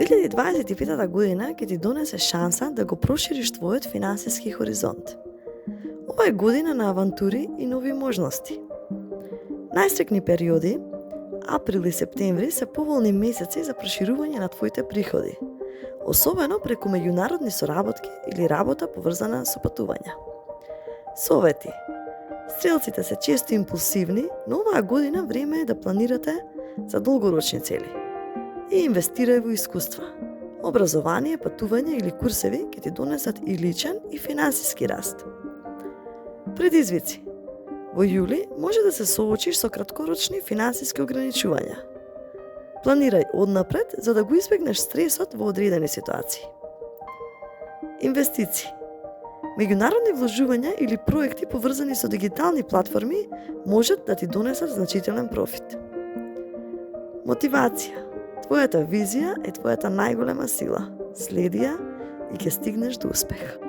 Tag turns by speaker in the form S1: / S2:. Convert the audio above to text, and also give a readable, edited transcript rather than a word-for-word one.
S1: 2025 година ќе ти донесе шанса да го прошириш твојот финансиски хоризонт. Ова е година на авантури и нови можности. Најстрекни периоди, април и септември, се поволни месеци за проширување на твоите приходи, особено преку меѓународни соработки или работа поврзана со патувања. Совети. Стрелците се често импулсивни, но оваа година време е да планирате за долгорочни цели и инвестирај во искуства. Образование, патување или курсеви ќе ти донесат и личен и финансиски раст. Предизвици. Во јули може да се соочиш со краткорочни финансиски ограничувања. Планирај однапред за да го избегнеш стресот во одредени ситуации. Инвестиции. Меѓународни вложувања или проекти поврзани со дигитални платформи можат да ти донесат значителен профит. Мотивација. Твојата визија е твојата најголема сила. Следи ја и ќе стигнеш до успех.